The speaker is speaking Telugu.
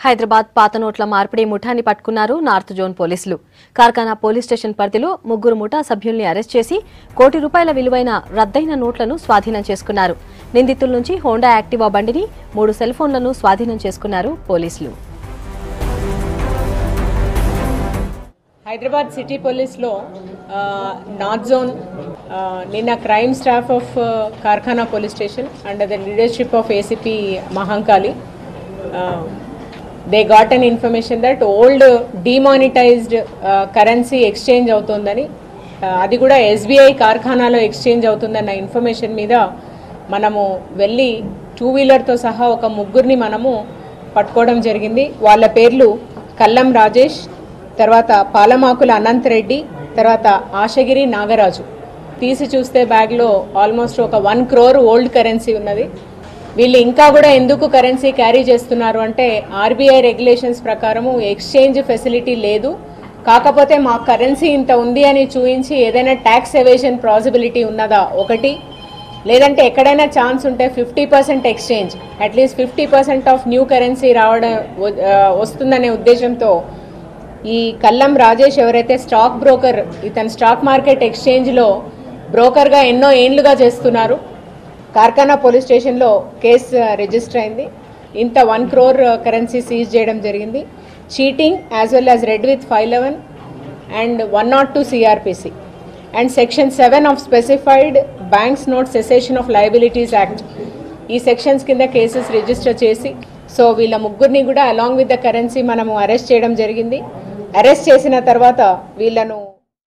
హైదరాబాద్ పాత నోట్ల మార్పిడి ముఠాని పట్టుకున్నారు నార్త్ జోన్ పోలీసులు. కార్ఖానా పోలీస్ స్టేషన్ పరిధిలో ముగ్గురు ముఠా సభ్యుల్ని అరెస్ట్ చేసి ₹1 కోటి విలువైన రద్దయిన నోట్లను స్వాధీనం చేసుకున్నారు. నిందితుల నుంచి హోండా యాక్టివా బండిని 3 సెల్ ఫోన్లను స్వాధీనం చేసుకున్నారు పోలీసులు. హైదరాబాద్ సిటీ పోలీస్లో నార్త్ జోన్ నిన్న crime staff of Karkhana police station under the leadership of ACP Mahankali they got an information that old demonetized currency exchange అవుతుందని అది కూడా SBI కార్ఖానాలో ఎక్స్చేంజ్ అవుతుందన్న ఇన్ఫర్మేషన్ మీద మనము వెళ్ళి 2 వీలర్తో సహా ఒక ముగ్గురిని మనము పట్టుకోవడం జరిగింది. వాళ్ళ పేర్లు కల్లం రాజేష్, తర్వాత పాలమాకుల అనంత్ రెడ్డి, తర్వాత ఆశగిరి నాగరాజు. తీసి చూస్తే బ్యాగ్లో ఆల్మోస్ట్ ఒక 1 crore ఓల్డ్ కరెన్సీ ఉన్నది. వీళ్ళు ఇంకా కూడా ఎందుకు కరెన్సీ క్యారీ చేస్తున్నారు అంటే ఆర్బీఐ రెగ్యులేషన్స్ ప్రకారము ఎక్స్చేంజ్ ఫెసిలిటీ లేదు, కాకపోతే మా కరెన్సీ ఇంత ఉంది అని చూపించి ఏదైనా ట్యాక్స్ ఎవేషన్ పాసిబిలిటీ ఉన్నదా ఒకటి, లేదంటే ఎక్కడైనా ఛాన్స్ ఉంటే 50% exchange at least 50% of new currency రావడం వస్తుందనే ఉద్దేశంతో ఈ కల్లం రాజేష్ ఎవరైతే స్టాక్ బ్రోకర్, ఇతను స్టాక్ మార్కెట్ ఎక్స్చేంజ్లో బ్రోకర్గా ఎన్నో ఏళ్లుగా చేస్తున్నారు. కార్ఖానా పోలీస్ స్టేషన్లో కేసు రిజిస్టర్ అయింది. ఇంత 1 crore కరెన్సీ సీజ్ చేయడం జరిగింది. Cheating as well as red with 511 and 102 CRPC and section 7 of specified banks note cessation of liabilities act, ఈ సెక్షన్స్ కింద కేసెస్ రిజిస్టర్ చేసి సో వీళ్ళ ముగ్గురిని కూడా అలాంగ్ విత్ ద కరెన్సీ మనము అరెస్ట్ చేయడం జరిగింది. అరెస్ట్ చేసిన తర్వాత వీళ్ళను